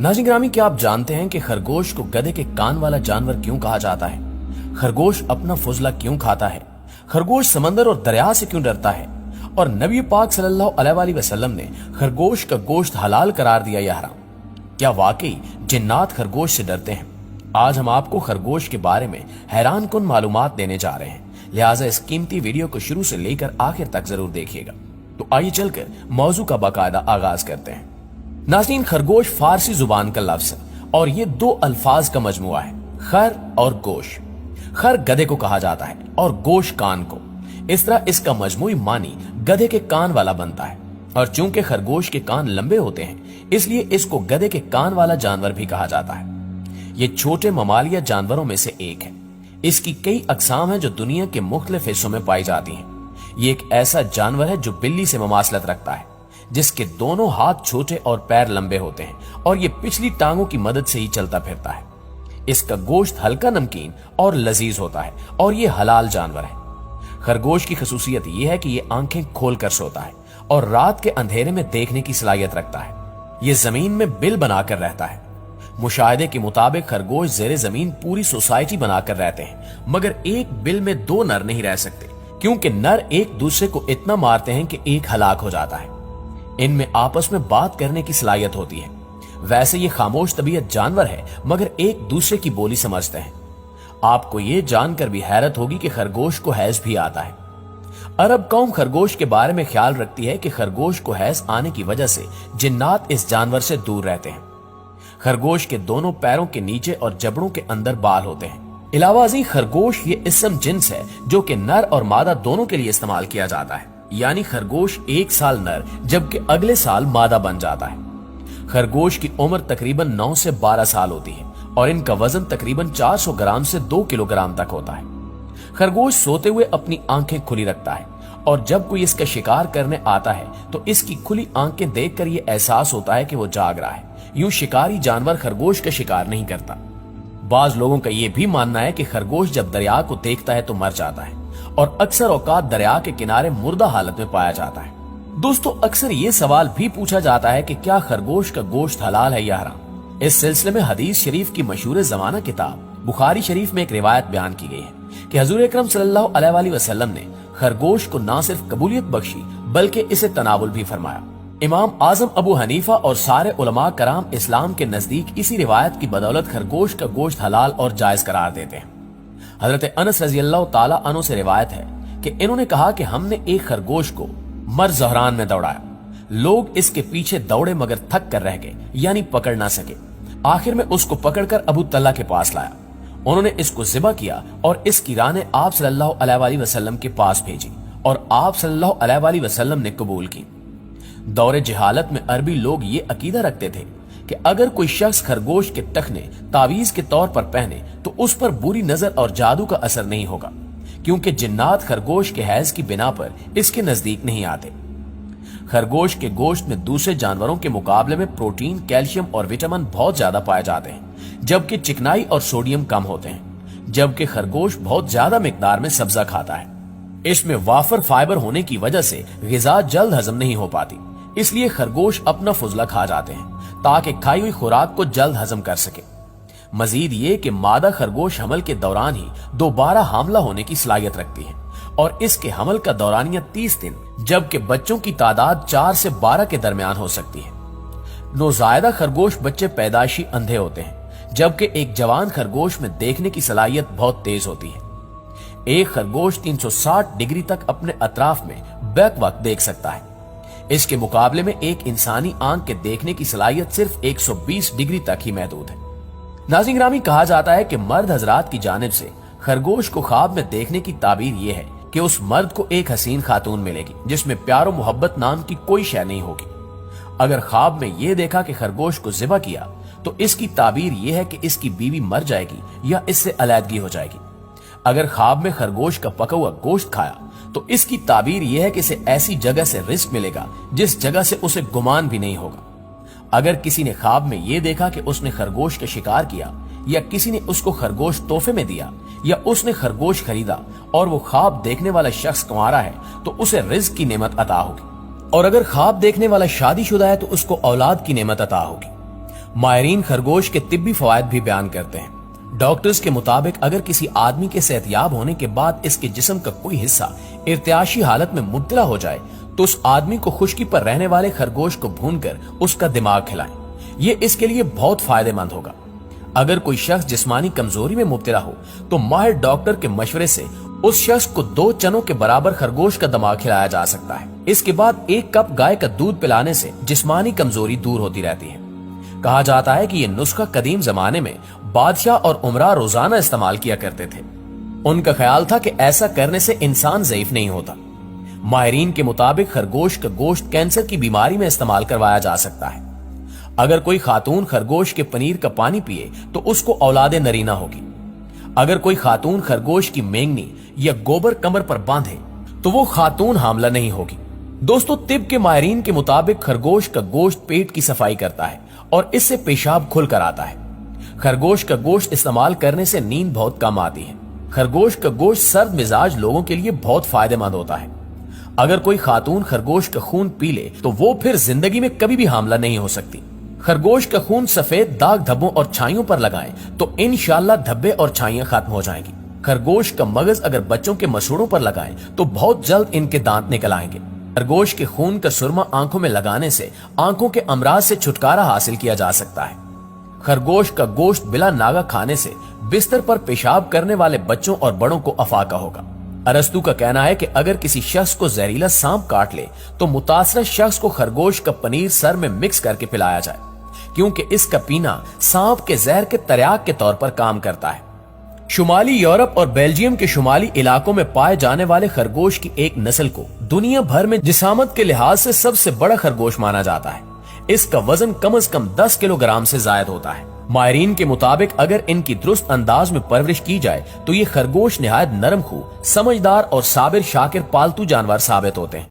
नाज़रीन ग्रामी, क्या आप जानते हैं कि खरगोश को गधे के कान वाला जानवर क्यों कहा जाता है? खरगोश अपना फुजला क्यों खाता है? खरगोश समंदर और दरिया से क्यों डरता है? और नबी पाक सल्लल्लाहु अलैहि वसल्लम ने खरगोश का गोश्त हलाल करार दिया या हराम? क्या वाकई जिन्नात खरगोश से डरते हैं? आज हम आपको खरगोश के बारे में हैरान कुन मालूमात देने जा रहे हैं, लिहाजा इस कीमती वीडियो को शुरू से लेकर आखिर तक जरूर देखिएगा। तो आइए चलकर मौजू का बाकायदा आगाज करते हैं। नाज़रीन, खरगोश फारसी जुबान का लफ्ज है और ये दो अल्फाज का मजमुआ है, खर और गोश। खर गधे को कहा जाता है और गोश कान को। इस तरह इसका मजमुई मानी गधे के कान वाला बनता है। और चूंकि खरगोश के कान लंबे होते हैं, इसलिए इसको गधे के कान वाला जानवर भी कहा जाता है। ये छोटे ममालिया जानवरों में से एक है। इसकी कई अकसाम हैं जो दुनिया के मुख्तलिफ हिस्सों में पाई जाती हैं। ये एक ऐसा जानवर है जो बिल्ली से ममासलत रखता है, जिसके दोनों हाथ छोटे और पैर लंबे होते हैं और ये पिछली टांगों की मदद से ही चलता फिरता है। इसका गोश्त हल्का नमकीन और लजीज होता है और ये हलाल जानवर है। खरगोश की खसूसियत ये है कि ये आंखें खोलकर सोता है और रात के अंधेरे में देखने की सलाहियत रखता है। ये जमीन में बिल बनाकर रहता है। मुशाहिदे के मुताबिक खरगोश जेरे जमीन पूरी सोसाइटी बनाकर रहते हैं, मगर एक बिल में दो नर नहीं रह सकते, क्योंकि नर एक दूसरे को इतना मारते हैं कि एक हलाक हो जाता है। इनमें आपस में बात करने की सलाहियत होती है। वैसे ये खामोश तबीयत जानवर है, मगर एक दूसरे की बोली समझते हैं। आपको ये जानकर भी हैरत होगी कि खरगोश को हैज भी आता है। अरब कौम खरगोश के बारे में ख्याल रखती है कि खरगोश को हैज आने की वजह से जिन्नात इस जानवर से दूर रहते हैं। खरगोश के दोनों पैरों के नीचे और जबड़ों के अंदर बाल होते हैं। इलावाजी खरगोश ये इसम जिन्स है जो कि नर और मादा दोनों के लिए इस्तेमाल किया जाता है। यानी खरगोश एक साल नर जबकि अगले साल मादा बन जाता है। खरगोश की उम्र तकरीबन 9 से 12 साल होती है और इनका वजन तकरीबन 400 ग्राम से 2 किलोग्राम तक होता है। खरगोश सोते हुए अपनी आंखें खुली रखता है और जब कोई इसका शिकार करने आता है तो इसकी खुली आंखें देखकर ये एहसास होता है कि वो जाग रहा है। यूं शिकारी जानवर खरगोश का शिकार नहीं करता। बाज लोगों का ये भी मानना है कि खरगोश जब दरिया को देखता है तो मर जाता है और अक्सर औकात दरिया के किनारे मुर्दा हालत में पाया जाता है। दोस्तों, अक्सर ये सवाल भी पूछा जाता है कि क्या खरगोश का गोश्त हलाल है या हराम। इस सिलसिले में हदीस शरीफ की मशहूर जमाना किताब बुखारी शरीफ में एक रिवायत बयान की गई है कि हजूर अकरम सल्लल्लाहु अलैहि वसल्लम ने खरगोश को न सिर्फ कबूलियत बख्शी बल्कि इसे तनावुल भी फरमाया। इमाम आजम अबू हनीफा और सारे उलमा कराम इस्लाम के नजदीक इसी रिवायत की बदौलत खरगोश का गोश्त हलाल और जायज करार देते हैं। हजरत अनस रज़ियल्लाहु ताला अन्हु से रिवायत है कि इन्होंने कहा कि हमने एक खरगोश को मर ज़हरान में दौड़ाया। लोग इसके पीछे दौड़े मगर थक कर रह गए, यानी पकड़ ना सके। आखिर में उसको पकड़कर अबू तल्ला के पास लाया। उन्होंने इसको ज़िबा किया और इसकी रानें आप सल्लल्लाहु अलैहि वसल्लम के पास भेजी और आप सल्लल्लाहु अलैहि वसल्लम ने कबूल की। दौरे जहालत में अरबी लोग ये अकीदा रखते थे कि अगर कोई शख्स खरगोश के टखने तावीज के तौर पर पहने तो उस पर बुरी नजर और जादू का असर नहीं होगा, क्योंकि जिन्नात खरगोश के हैज की बिना पर इसके नजदीक नहीं आते। खरगोश के गोश्त में दूसरे जानवरों के मुकाबले में प्रोटीन, कैल्शियम और विटामिन बहुत ज्यादा पाए जाते हैं, जबकि चिकनाई और सोडियम कम होते हैं। जबकि खरगोश बहुत ज्यादा मिकदार में सब्जा खाता है। इसमें वाफर फाइबर होने की वजह से ग़िज़ा जल्द हजम नहीं हो पाती, इसलिए खरगोश अपना फुजला खा जाते हैं ताकि खाई हुई खुराक को जल्द हजम कर सके। मजीद ये कि मादा खरगोश हमल के दौरान ही दोबारा हामला होने की सलाहियत रखती है और इसके हमल का दौरानिया 30 दिन, जबकि बच्चों की तादाद 4 से 12 के दरमियान हो सकती है। नौजायदा खरगोश बच्चे पैदाइशी अंधे होते हैं, जबकि एक जवान खरगोश में देखने की सलाहियत बहुत तेज होती है। एक खरगोश 360 डिग्री तक अपने अतराफ में बैक वक्त देख सकता है। इसके मुकाबले में एक इंसानी आंख के देखने की सलाहियत सिर्फ 120 डिग्री तक ही महदूद है। नाज़रीन ग्रामी, कहा जाता है कि मर्द हजरात की जानिब से खरगोश को ख्वाब में देखने की ताबीर यह है कि उस मर्द को एक हसीन खातून मिलेगी जिसमें प्यार और मोहब्बत नाम की कोई शय नहीं होगी। अगर ख्वाब में यह देखा कि खरगोश को ज़िबा किया तो इसकी ताबीर यह है कि इसकी बीवी मर जाएगी या इससे अलैदगी हो जाएगी। अगर ख्वाब में खरगोश का पका हुआ गोश्त खाया तो इसकी ताबीर यह है कि इसे ऐसी जगह से रिस्क मिलेगा जिस जगह से उसे गुमान भी नहीं होगा। अगर किसी ने ख्वाब में यह देखा कि उसने खरगोश का शिकार किया या किसी ने उसको खरगोश तोहफे में दिया या उसने खरगोश खरीदा और वो ख्वाब देखने वाला शख्स कुंवारा है तो उसे रिज्क की नेमत अता होगी, और अगर ख्वाब देखने वाला शादीशुदा है तो उसको औलाद की नेमत अता होगी। माहिरीन खरगोश के तिब्बी फवायद भी बयान करते हैं। डॉक्टर्स के मुताबिक अगर किसी आदमी के सेहतयाब होने के बाद इसके जिस्म का कोई हिस्सा इर्तियाशी हालत में मुब्तला हो जाए तो उस आदमी को खुश्की पर रहने वाले खरगोश को भूनकर उसका दिमाग खिलाएं। ये इसके लिए बहुत फायदेमंद होगा। अगर कोई शख्स जिस्मानी कमजोरी में मुब्तला हो तो माहिर डॉक्टर के मशवरे से उस शख्स को 2 चनों के बराबर खरगोश का दिमाग खिलाया जा सकता है। इसके बाद 1 कप गाय का दूध पिलाने से जिस्मानी कमजोरी दूर होती रहती है। कहा जाता है कि ये नुस्खा कदीम जमाने में बादशाह और उमरा रोजाना इस्तेमाल किया करते थे। उनका ख्याल था कि ऐसा करने से इंसान ज़ईफ नहीं होता। माहिरीन के मुताबिक खरगोश का गोश्त कैंसर की बीमारी में इस्तेमाल करवाया जा सकता है। अगर कोई खातून खरगोश के पनीर का पानी पिए तो उसको औलादे नरीना होगी। अगर कोई खातून खरगोश की मेंगनी या गोबर कमर पर बांधे तो वो खातून हामला नहीं होगी। दोस्तों, तिब के माहिरीन के मुताबिक खरगोश का गोश्त पेट की सफाई करता है और इससे पेशाब खुल कर आता है। खरगोश का गोश्त इस्तेमाल करने से नींद बहुत कम आती है। खरगोश का गोश्त सर्द मिजाज लोगों के लिए बहुत फायदेमंद होता है। अगर कोई खातून खरगोश का खून पी ले तो वो फिर जिंदगी में कभी भी हामला नहीं हो सकती। खरगोश का खून सफेद दाग धब्बों और छाइयों पर लगाएं तो इंशाल्लाह धब्बे और छाइयां खत्म हो जाएंगी। खरगोश का मगज अगर बच्चों के मसूड़ों पर लगाएं तो बहुत जल्द इनके दांत निकल आएंगे। खरगोश के खून का सुरमा आंखों में लगाने से आंखों के अमराज से छुटकारा हासिल किया जा सकता है। खरगोश का गोश्त बिला नागा खाने से बिस्तर पर पेशाब करने वाले बच्चों और बड़ों को अफाका होगा। अरस्तु का कहना है कि अगर किसी शख्स को जहरीला सांप काट ले तो मुतासरा शख्स को खरगोश का पनीर सर में मिक्स करके पिलाया जाए, क्योंकि इसका पीना सांप के जहर के तर्याक के तौर पर काम करता है। शुमाली यूरोप और बेल्जियम के शुमाली इलाकों में पाए जाने वाले खरगोश की एक नस्ल को दुनिया भर में जिसामत के लिहाज से सबसे बड़ा खरगोश माना जाता है। इसका वजन कम से कम 10 किलोग्राम से जायद होता है। माहिरीन के मुताबिक अगर इनकी दुरुस्त अंदाज में परवरिश की जाए तो ये खरगोश निहायत नरम खू, समझदार और साबिर शाकिर पालतू जानवर साबित होते हैं।